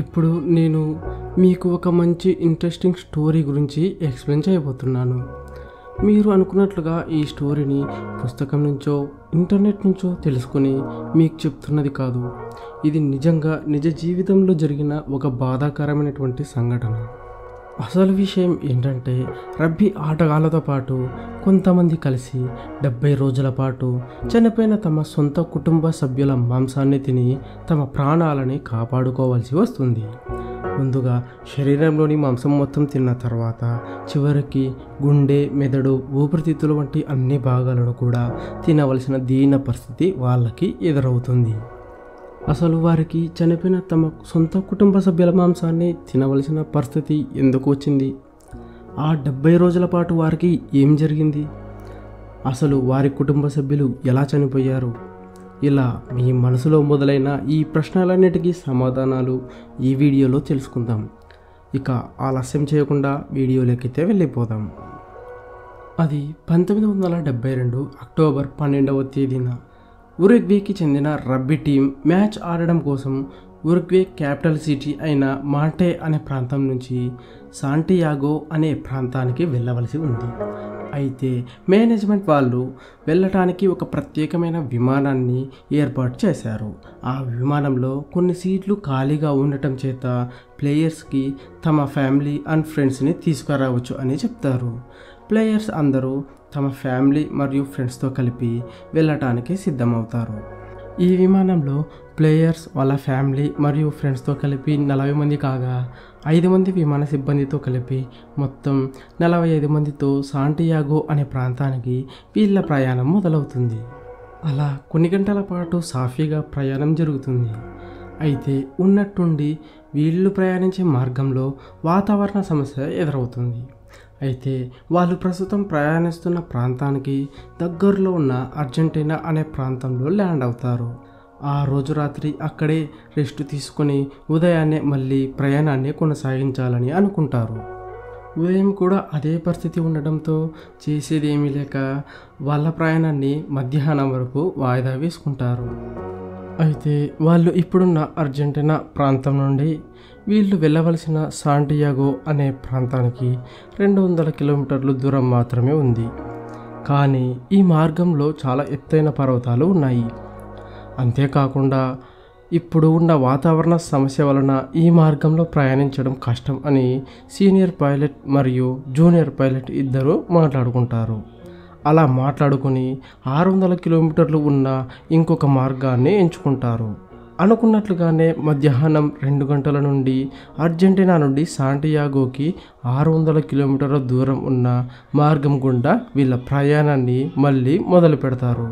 ఇప్పుడు నేను మీకు ఒక మంచి ఇంట్రెస్టింగ్ స్టోరీ గురించి ఎక్స్ప్లెయిన్ చేయబోతున్నాను. మీరు అనుకున్నట్లుగా ఈ స్టోరీని పుస్తకం నుంచో ఇంటర్నెట్ నుంచో తెలుసుకుని మీకు చెప్తున్నది కాదు. ఇది నిజంగా నిజ జీవితంలో జరిగిన ఒక బాధాకరమైనటువంటి సంఘటన. అసలు విషయం ఏంటంటే, రబ్బీ ఆటగాళ్ళతో పాటు కొంతమంది కలిసి 70 రోజుల పాటు చనిపోయిన తమ సొంత కుటుంబ సభ్యుల మాంసాన్ని తిని తమ ప్రాణాలని కాపాడుకోవాల్సి వస్తుంది. ముందుగా శరీరంలోని మాంసం మొత్తం తిన్న తర్వాత చివరికి గుండె, మెదడు, ఊపిరితిత్తులు వంటి అన్ని భాగాలను కూడా తినవలసిన దీన పరిస్థితి వాళ్ళకి ఎదురవుతుంది. అసలు వారికి చనిపోయిన తమ సొంత కుటుంబ సభ్యుల మాంసాన్ని తినవలసిన పరిస్థితి ఎందుకు వచ్చింది? ఆ 70 రోజుల పాటు వారికి ఏం జరిగింది? అసలు వారి కుటుంబ సభ్యులు ఎలా చనిపోయారు? ఇలా మీ మనసులో మొదలైన ఈ ప్రశ్నలన్నిటికీ సమాధానాలు ఈ వీడియోలో తెలుసుకుందాం. ఇక ఆలస్యం చేయకుండా వీడియోలోకైతే వెళ్ళిపోదాం. అది 1972 అక్టోబర్ 12వ తేదీన ఉరుగ్వేకి చెందిన రబ్బీ టీం మ్యాచ్ ఆడడం కోసం ఉరుగ్వే క్యాపిటల్ సిటీ అయిన మాంటే అనే ప్రాంతం నుంచి శాంటియాగో అనే ప్రాంతానికి వెళ్ళవలసి ఉంది. అయితే మేనేజ్మెంట్ వాళ్ళు వెళ్ళటానికి ఒక ప్రత్యేకమైన విమానాన్ని ఏర్పాటు చేశారు. ఆ విమానంలో కొన్ని సీట్లు ఖాళీగా ఉండటం చేత ప్లేయర్స్కి తమ ఫ్యామిలీ అండ్ ఫ్రెండ్స్ని తీసుకురావచ్చు అని చెప్తారు. ప్లేయర్స్ అందరూ తమ ఫ్యామిలీ మరియు ఫ్రెండ్స్తో కలిపి వెళ్ళటానికి సిద్ధమవుతారు. ఈ విమానంలో ప్లేయర్స్ వాళ్ళ ఫ్యామిలీ మరియు ఫ్రెండ్స్తో కలిపి 40 మంది కాగా 5 మంది విమాన సిబ్బందితో కలిపి మొత్తం 45 మందితో శాంటియాగో అనే ప్రాంతానికి వీళ్ళ ప్రయాణం మొదలవుతుంది. అలా కొన్ని గంటల పాటు సాఫీగా ప్రయాణం జరుగుతుంది. అయితే ఉన్నట్టుండి వీళ్ళు ప్రయాణించే మార్గంలో వాతావరణ సమస్య ఎదురవుతుంది. అయితే వాళ్ళు ప్రస్తుతం ప్రయాణిస్తున్న ప్రాంతానికి దగ్గరలో ఉన్న అర్జెంటీనా అనే ప్రాంతంలో ల్యాండ్ అవుతారు. ఆ రోజు రాత్రి అక్కడే రెస్ట్ తీసుకొని ఉదయాన్నే మళ్ళీ ప్రయాణాన్ని కొనసాగించాలని అనుకుంటారు. ఉదయం కూడా అదే పరిస్థితి ఉండడంతో చేసేది ఏమీ లేక వాళ్ళ ప్రయాణాన్ని మధ్యాహ్నం వరకు వాయిదా వేసుకుంటారు. అయితే వాళ్ళు ఇప్పుడున్న అర్జెంటీనా ప్రాంతం నుండి వీళ్ళు వెళ్ళవలసిన శాంటియాగో అనే ప్రాంతానికి 200 కిలోమీటర్లు దూరం మాత్రమే ఉంది. కానీ ఈ మార్గంలో చాలా ఎత్తైన పర్వతాలు ఉన్నాయి. అంతేకాకుండా ఇప్పుడు ఉన్న వాతావరణ సమస్య వలన ఈ మార్గంలో ప్రయాణించడం కష్టం అని సీనియర్ పైలట్ మరియు జూనియర్ పైలట్ ఇద్దరు మాట్లాడుకుంటారు. అలా మాట్లాడుకుని 600 కిలోమీటర్లు ఉన్న ఇంకొక మార్గాన్ని ఎంచుకుంటారు. అనుకున్నట్లుగానే మధ్యాహ్నం 2 గంటల నుండి అర్జెంటీనా నుండి శాంటియాగోకి 600 కిలోమీటర్ల దూరం ఉన్న మార్గం గుండా వీళ్ళ ప్రయాణాన్ని మళ్ళీ మొదలు పెడతారు.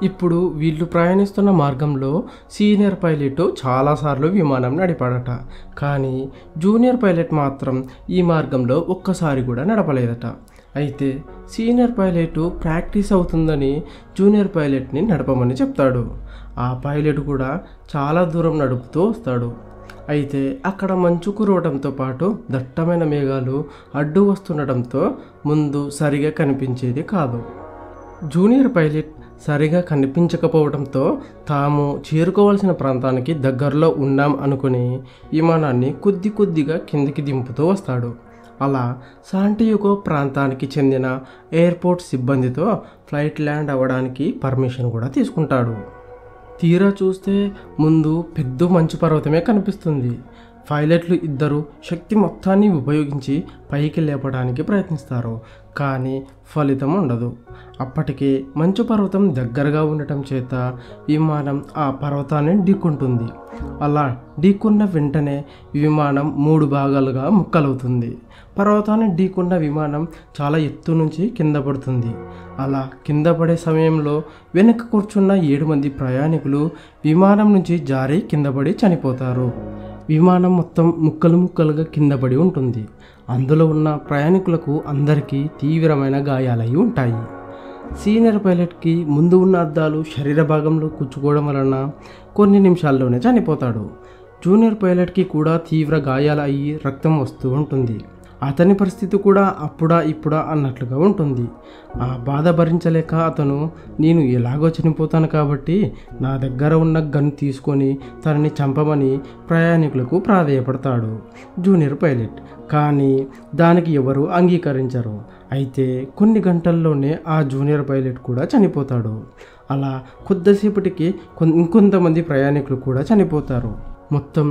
ఇప్పుడు వీళ్ళు ప్రయాణిస్తున్న మార్గంలో సీనియర్ పైలట్ చాలాసార్లు విమానం నడిపాడట. కానీ జూనియర్ పైలట్ మాత్రం ఈ మార్గంలో ఒక్కసారి కూడా నడపలేదట. అయితే సీనియర్ పైలట్ ప్రాక్టీస్ అవుతుందని జూనియర్ పైలట్ని నడపమని చెప్తాడు. ఆ పైలట్ కూడా చాలా దూరం నడుపుతూ వస్తాడు. అయితే అక్కడ మంచు కురవడంతో పాటు దట్టమైన మేఘాలు అడ్డు వస్తుండటంతో ముందు సరిగా కనిపించేది కాదు. జూనియర్ పైలట్ సరిగా కనిపించకపోవడంతో తాము చేరుకోవాల్సిన ప్రాంతానికి దగ్గరలో ఉన్నాం అనుకుని విమానాన్ని కొద్ది కొద్దిగా కిందికి దింపుతూ వస్తాడు. అలా శాంటియాగో ప్రాంతానికి చెందిన ఎయిర్పోర్ట్ సిబ్బందితో ఫ్లైట్ ల్యాండ్ అవ్వడానికి పర్మిషన్ కూడా తీసుకుంటాడు. తీరా చూస్తే ముందు పెద్ద మంచు పర్వతమే కనిపిస్తుంది. పైలట్లు ఇద్దరు శక్తి మొత్తాన్ని ఉపయోగించి పైకి లేపడానికి ప్రయత్నిస్తారు. కానీ ఫలితం ఉండదు. అప్పటికే మంచు పర్వతం దగ్గరగా ఉండటం చేత విమానం ఆ పర్వతాన్ని ఢీకొంటుంది. అలా ఢీకొన్న వెంటనే విమానం 3 భాగాలుగా ముక్కలవుతుంది. పర్వతాన్ని ఢీకొన్న విమానం చాలా ఎత్తు నుంచి కింద పడుతుంది. అలా కింద పడే సమయంలో వెనక కూర్చున్న 7 మంది ప్రయాణికులు విమానం నుంచి జారి కింద పడి చనిపోతారు. విమానం మొత్తం ముక్కలు ముక్కలుగా కింద పడి ఉంటుంది. అందులో ఉన్న ప్రయాణికులకు అందరికీ తీవ్రమైన గాయాలై ఉంటాయి. సీనియర్ పైలట్కి ముందు ఉన్న అద్దాలు శరీర భాగంలో కుచ్చుకోవడం వలన కొన్ని నిమిషాల్లోనే చనిపోతాడు. జూనియర్ పైలట్కి కూడా తీవ్ర గాయాలు అయ్యి రక్తం వస్తూ ఉంటుంది. అతని పరిస్థితి కూడా అప్పుడా ఇప్పుడా అన్నట్లుగా ఉంటుంది. ఆ బాధ భరించలేక అతను నేను ఎలాగో చనిపోతాను కాబట్టి నా దగ్గర ఉన్న గన్ తీసుకొని తనని చంపమని ప్రయాణికులకు ప్రాధేయపడతాడు జూనియర్ పైలట్. కానీ దానికి ఎవరు అంగీకరించరు. అయితే కొన్ని గంటల్లోనే ఆ జూనియర్ పైలట్ కూడా చనిపోతాడు. అలా కొద్దిసేపటికి ఇంకొంతమంది ప్రయాణికులు కూడా చనిపోతారు. మొత్తం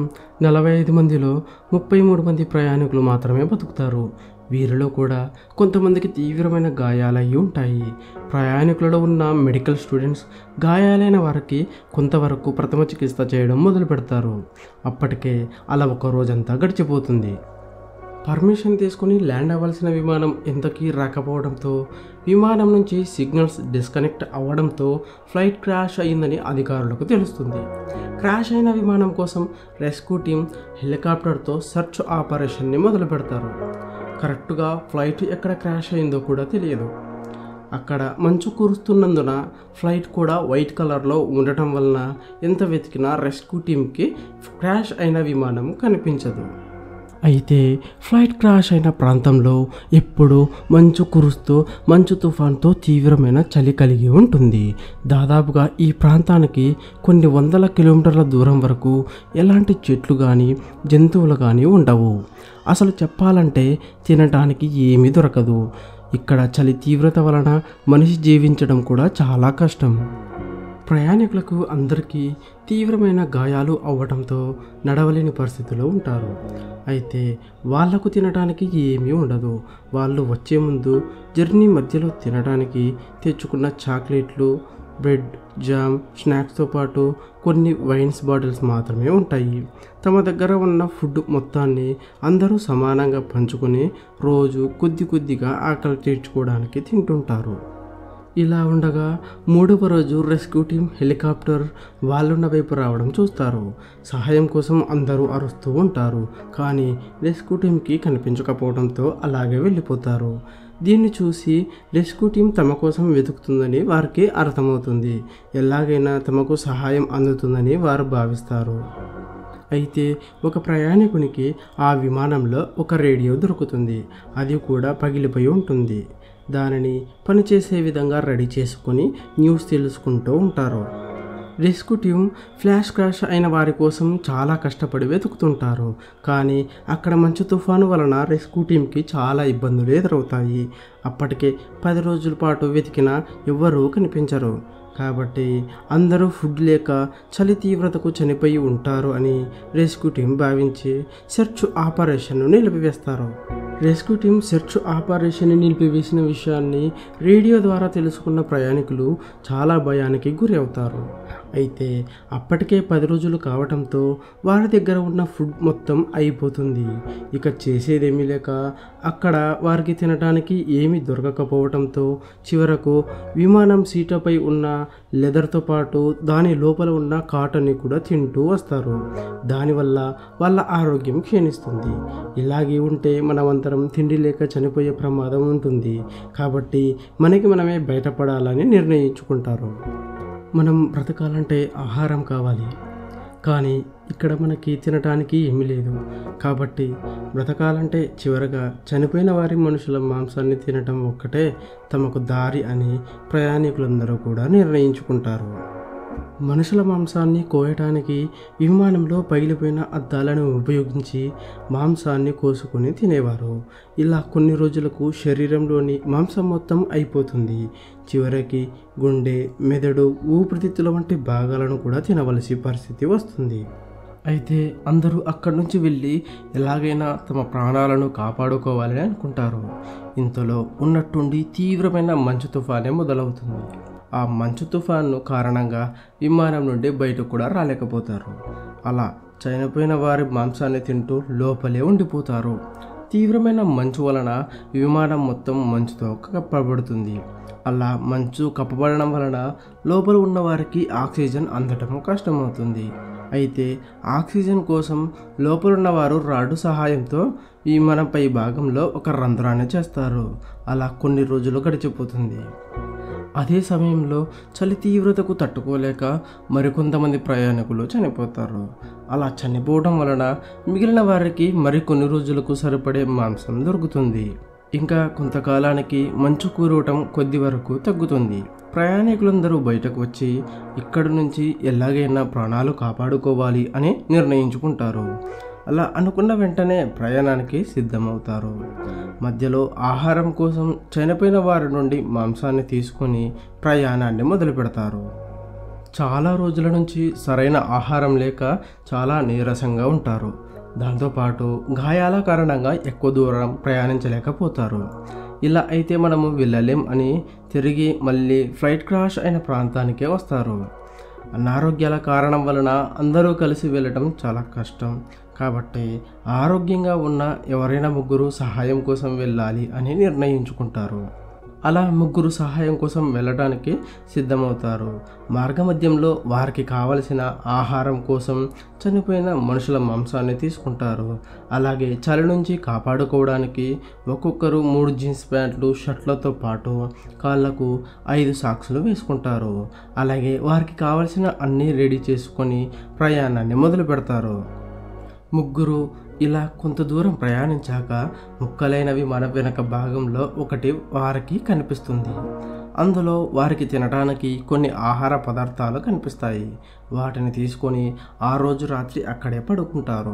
45 మందిలో 33 మంది ప్రయాణికులు మాత్రమే బతుకుతారు. వీరిలో కూడా కొంతమందికి తీవ్రమైన గాయాలయ్యి ఉంటాయి. ప్రయాణికులలో ఉన్న మెడికల్ స్టూడెంట్స్ గాయాలైన వారికి కొంతవరకు ప్రథమ చికిత్స చేయడం మొదలు పెడతారు. అప్పటికే అలా ఒక రోజంతా గడిచిపోతుంది. పర్మిషన్ తీసుకుని ల్యాండ్ అవ్వాల్సిన విమానం ఎంతకీ రాకపోవడంతో విమానం నుంచి సిగ్నల్స్ డిస్కనెక్ట్ అవ్వడంతో ఫ్లైట్ క్రాష్ అయిందని అధికారులకు తెలుస్తుంది. క్రాష్ అయిన విమానం కోసం రెస్క్యూ టీం హెలికాప్టర్తో సెర్చ్ ఆపరేషన్ని మొదలు పెడతారు. కరెక్ట్గా ఫ్లైట్ ఎక్కడ క్రాష్ అయిందో కూడా తెలియదు. అక్కడ మంచు కురుస్తున్నందున ఫ్లైట్ కూడా వైట్ కలర్లో ఉండటం వలన ఎంత వెతికినా రెస్క్యూ టీంకి క్రాష్ అయిన విమానం కనిపించదు. అయితే ఫ్లైట్ క్రాష్ అయిన ప్రాంతంలో ఎప్పుడూ మంచు కురుస్తూ మంచు తుఫాన్తో తీవ్రమైన చలి కలిగి ఉంటుంది. దాదాపుగా ఈ ప్రాంతానికి కొన్ని వందల కిలోమీటర్ల దూరం వరకు ఎలాంటి చెట్లు కానీ జంతువులు కానీ ఉండవు. అసలు చెప్పాలంటే తినడానికి ఏమీ దొరకదు. ఇక్కడ చలి తీవ్రత వలన మనిషి జీవించడం కూడా చాలా కష్టం. ప్రయాణికులకు అందరికీ తీవ్రమైన గాయాలు అవ్వడంతో నడవలేని పరిస్థితిలో ఉంటారు. అయితే వాళ్లకు తినడానికి ఏమీ ఉండదు. వాళ్ళు వచ్చే ముందు జర్నీ మధ్యలో తినడానికి తెచ్చుకున్న చాక్లెట్లు, బ్రెడ్, జామ్, స్నాక్స్తో పాటు కొన్ని వైన్స్ బాటిల్స్ మాత్రమే ఉంటాయి. తమ దగ్గర ఉన్న ఫుడ్ మొత్తాన్ని అందరూ సమానంగా పంచుకొని రోజు కొద్ది కొద్దిగా ఆకలి తీర్చుకోవడానికి తింటుంటారు. ఇలా ఉండగా 3వ రోజు రెస్క్యూ టీం హెలికాప్టర్ వాళ్ళున్న వైపు రావడం చూస్తారు. సహాయం కోసం అందరూ అరుస్తూ ఉంటారు. కానీ రెస్క్యూ టీంకి కనిపించకపోవడంతో అలాగే వెళ్ళిపోతారు. దీన్ని చూసి రెస్క్యూ టీం తమ కోసం వెతుకుతుందని వారికి అర్థమవుతుంది. ఎలాగైనా తమకు సహాయం అందుతుందని వారు భావిస్తారు. అయితే ఒక ప్రయాణికునికి ఆ విమానంలో ఒక రేడియో దొరుకుతుంది. అది కూడా పగిలిపోయి ఉంటుంది. దానిని పనిచేసే విధంగా రెడీ చేసుకొని న్యూస్ తెలుసుకుంటూ ఉంటారు. రెస్క్యూ టీం ఫ్లాష్ క్రాష్ అయిన వారి కోసం చాలా కష్టపడి వెతుకుతుంటారు. కానీ అక్కడ మంచు తుఫాను వలన రెస్క్యూ టీంకి చాలా ఇబ్బందులు ఎదురవుతాయి. అప్పటికే 10 రోజుల పాటు వెతికినా ఎవ్వరూ కనిపించరు. కాబట్టి అందరూ ఫుడ్ లేక చలి తీవ్రతకు చనిపోయి ఉంటారు అని రెస్క్యూ టీం భావించి సెర్చ్ ఆపరేషన్ను నిలిపివేస్తారు. రెస్క్యూ టీం సెర్చ్ ఆపరేషన్ని నిలిపివేసిన విషయాన్ని రేడియో ద్వారా తెలుసుకున్న ప్రయాణికులు చాలా భయానికి గురి అవుతారు. అయితే అప్పటికే 10 రోజులు కావడంతో వారి దగ్గర ఉన్న ఫుడ్ మొత్తం అయిపోతుంది. ఇక చేసేదేమీ లేక అక్కడ వారికి తినడానికి ఏమీ దొరకకపోవడంతో చివరకు విమానం సీటుపై ఉన్న లెదర్తో పాటు దాని లోపల ఉన్న కాటన్ని కూడా తింటూ వస్తారు. దానివల్ల వాళ్ళ ఆరోగ్యం క్షీణిస్తుంది. ఇలాగే ఉంటే మనమంతరం తిండి లేక చనిపోయే ప్రమాదం ఉంటుంది. కాబట్టి మనకి మనమే బయటపడాలని నిర్ణయించుకుంటారు. మనం బ్రతకాలంటే ఆహారం కావాలి. కానీ ఇక్కడ మనకి తినడానికి ఏమీ లేదు. కాబట్టి బ్రతకాలంటే చివరగా చనిపోయిన వారి మనుషుల మాంసాన్ని తినటం ఒక్కటే తమకు దారి అని ప్రయాణికులందరూ కూడా నిర్ణయించుకుంటారు. మనుషుల మాంసాన్ని కోయటానికి విమానంలో పగిలిపోయిన అద్దాలను ఉపయోగించి మాంసాన్ని కోసుకొని తినేవారు. ఇలా కొన్ని రోజులకు శరీరంలోని మాంసం మొత్తం అయిపోతుంది. చివరికి గుండె, మెదడు, ఊపిరితిత్తుల వంటి భాగాలను కూడా తినవలసి పరిస్థితి వస్తుంది. అయితే అందరూ అక్కడి నుంచి వెళ్ళి ఎలాగైనా తమ ప్రాణాలను కాపాడుకోవాలని అనుకుంటారు. ఇంతలో ఉన్నట్టుండి తీవ్రమైన మంచు తుఫానే మొదలవుతుంది. ఆ మంచు తుఫాను కారణంగా విమానం నుండి బయటకు కూడా రాలేకపోతారు. అలా చనిపోయిన వారి మాంసాన్ని తింటూ లోపలే ఉండిపోతారు. తీవ్రమైన మంచు వలన విమానం మొత్తం మంచుతో కప్పబడుతుంది. అలా మంచు కప్పబడడం వలన లోపల ఉన్న వారికి ఆక్సిజన్ అందటం కష్టమవుతుంది. అయితే ఆక్సిజన్ కోసం లోపలున్న వారు రాడ్ సహాయంతో ఈ విమానంపై భాగంలో ఒక రంధ్రాన్ని చేస్తారు. అలా కొన్ని రోజులు గడిచిపోతుంది. అదే సమయంలో చలి తీవ్రతకు తట్టుకోలేక మరికొంతమంది ప్రయాణికులు చనిపోతారు. అలా చనిపోవడం వలన మిగిలిన వారికి మరికొన్ని రోజులకు సరిపడే మాంసం దొరుకుతుంది. ఇంకా కొంతకాలానికి మంచు కురవటం కొద్ది వరకు తగ్గుతుంది. ప్రయాణికులందరూ బయటకు వచ్చి ఇక్కడి నుంచి ఎలాగైనా ప్రాణాలు కాపాడుకోవాలి అని నిర్ణయించుకుంటారు. అలా అనుకున్న వెంటనే ప్రయాణానికి సిద్ధమవుతారు. మధ్యలో ఆహారం కోసం చనిపోయిన వారి నుండి మాంసాన్ని తీసుకొని ప్రయాణాన్ని మొదలు పెడతారు. చాలా రోజుల నుంచి సరైన ఆహారం లేక చాలా నీరసంగా ఉంటారు. దాంతోపాటు గాయాల కారణంగా ఎక్కువ దూరం ప్రయాణించలేకపోతారు. ఇలా అయితే మనము వెళ్ళలేం అని తిరిగి మళ్ళీ ఫ్లైట్ క్రాష్ అయిన ప్రాంతానికే వస్తారు. అనారోగ్యాల కారణం వలన అందరూ కలిసి వెళ్ళటం చాలా కష్టం. కాబట్టి ఆరోగ్యంగా ఉన్న ఎవరైనా ముగ్గురు సహాయం కోసం వెళ్ళాలి అని నిర్ణయించుకుంటారు. అలా ముగ్గురు సహాయం కోసం వెళ్ళడానికి సిద్ధమవుతారు. మార్గమధ్యంలో వారికి కావలసిన ఆహారం కోసం చనిపోయిన మనుషుల మాంసాన్ని తీసుకుంటారు. అలాగే చలి నుంచి కాపాడుకోవడానికి ఒక్కొక్కరు 3 జీన్స్ ప్యాంట్లు, షర్ట్లతో పాటు కాళ్ళకు 5 సాక్సులు వేసుకుంటారు. అలాగే వారికి కావలసిన అన్నీ రెడీ చేసుకొని ప్రయాణాన్ని మొదలు పెడతారు. ముగ్గురు ఇలా కొంత దూరం ప్రయాణించాక ముక్కలైనవి మన వెనక భాగంలో ఒకటి వారికి కనిపిస్తుంది. అందులో వారికి తినడానికి కొన్ని ఆహార పదార్థాలు కనిపిస్తాయి. వాటిని తీసుకొని ఆ రోజు రాత్రి అక్కడే పడుకుంటారు.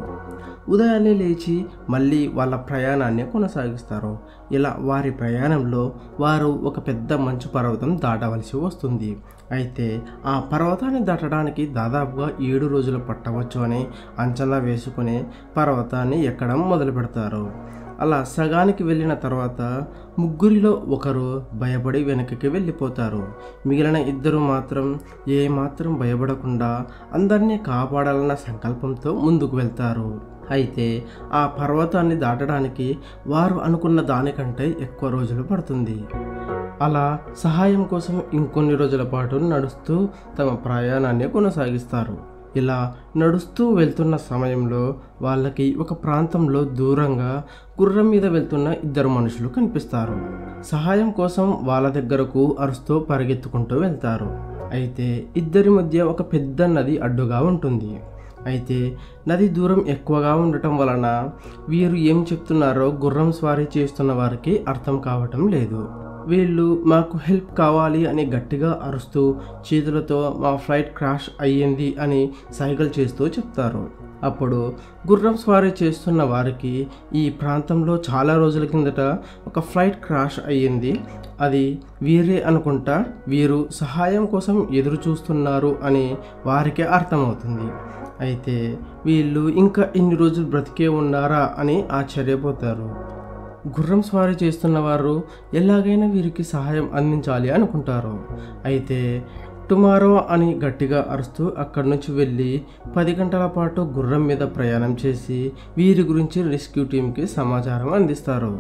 ఉదయాన్నే లేచి మళ్ళీ వాళ్ళ ప్రయాణాన్ని కొనసాగిస్తారు. ఇలా వారి ప్రయాణంలో వారు ఒక పెద్ద మంచు పర్వతం దాటవలసి వస్తుంది. అయితే ఆ పర్వతాన్ని దాటడానికి దాదాపుగా 7 రోజులు పట్టవచ్చు అని అంచనా వేసుకుని పర్వతాన్ని ఎక్కడం మొదలు పెడతారు. అలా సగానికి వెళ్ళిన తర్వాత ముగ్గురిలో ఒకరు భయపడి వెనక్కి వెళ్ళిపోతారు. మిగిలిన ఇద్దరు మాత్రం ఏమాత్రం భయపడకుండా అందరినీ కాపాడాలన్న సంకల్పంతో ముందుకు వెళ్తారు. అయితే ఆ పర్వతాన్ని దాటడానికి వారు అనుకున్న దానికంటే ఎక్కువ రోజులు పడుతుంది. అలా సహాయం కోసం ఇంకొన్ని రోజుల పాటు నడుస్తూ తమ ప్రయాణాన్ని కొనసాగిస్తారు. ఇలా నడుస్తూ వెళ్తున్న సమయంలో వాళ్ళకి ఒక ప్రాంతంలో దూరంగా గుర్రం మీద వెళ్తున్న 2 మనుషులు కనిపిస్తారు. సహాయం కోసం వాళ్ళ దగ్గరకు అరుస్తూ పరిగెత్తుకుంటూ వెళ్తారు. అయితే ఇద్దరి మధ్య ఒక పెద్ద నది అడ్డుగా ఉంటుంది. అయితే నది దూరం ఎక్కువగా ఉండటం వలన వీరు ఏం చెప్తున్నారో గుర్రం స్వారీ చేస్తున్న వారికి అర్థం కావటం లేదు. వీళ్ళు మాకు హెల్ప్ కావాలి అని గట్టిగా అరుస్తూ చేతులతో మా ఫ్లైట్ క్రాష్ అయ్యింది అని సైగలు చేస్తూ చెప్తారు. అప్పుడు గుర్రం స్వారీ చేస్తున్న వారికి ఈ ప్రాంతంలో చాలా రోజుల కిందట ఒక ఫ్లైట్ క్రాష్ అయ్యింది, అది వీరే అనుకుంటా, వీరు సహాయం కోసం ఎదురు చూస్తున్నారు అని వారికి అర్థమవుతుంది. అయితే వీళ్ళు ఇంకా ఇన్ని రోజులు బ్రతికే ఉన్నారా అని ఆశ్చర్యపోతారు. గుర్రం స్వారీ చేస్తున్న వారు ఎలాగైనా వీరికి సహాయం అందించాలి అనుకుంటారు. అయితే టుమారో అని గట్టిగా అరుస్తూ అక్కడి నుంచి వెళ్ళి 10 గంటల పాటు గుర్రం మీద ప్రయాణం చేసి వీరి గురించి రెస్క్యూ టీంకి సమాచారం అందిస్తారు.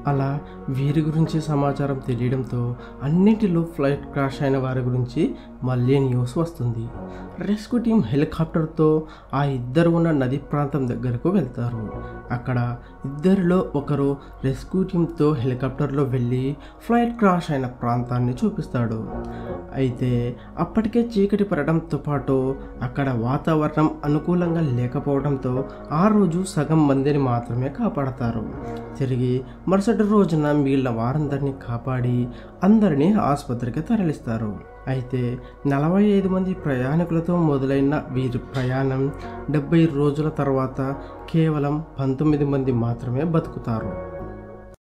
అలా వీరి గురించి సమాచారం తెలియడంతో అన్నింటిలో ఫ్లైట్ క్రాష్ అయిన వారి గురించి మళ్ళీ న్యూస్ వస్తుంది. రెస్క్యూ టీం హెలికాప్టర్తో ఆ ఇద్దరు ఉన్న నది ప్రాంతం దగ్గరకు వెళ్తారు. అక్కడ ఇద్దరిలో ఒకరు రెస్క్యూ టీంతో హెలికాప్టర్లో వెళ్ళి ఫ్లైట్ క్రాష్ అయిన ప్రాంతాన్ని చూపిస్తాడు. అయితే అప్పటికే చీకటి పడడంతో పాటు అక్కడ వాతావరణం అనుకూలంగా లేకపోవడంతో ఆ రోజు సగం మందిని మాత్రమే కాపాడతారు. తిరిగి మరుసటి రోజున మిగిలిన వారందరినీ కాపాడి అందరినీ ఆసుపత్రికి తరలిస్తారు. అయితే 45 మంది ప్రయాణికులతో మొదలైన వీరి ప్రయాణం 70 రోజుల తర్వాత కేవలం 19 మంది మాత్రమే బతుకుతారు.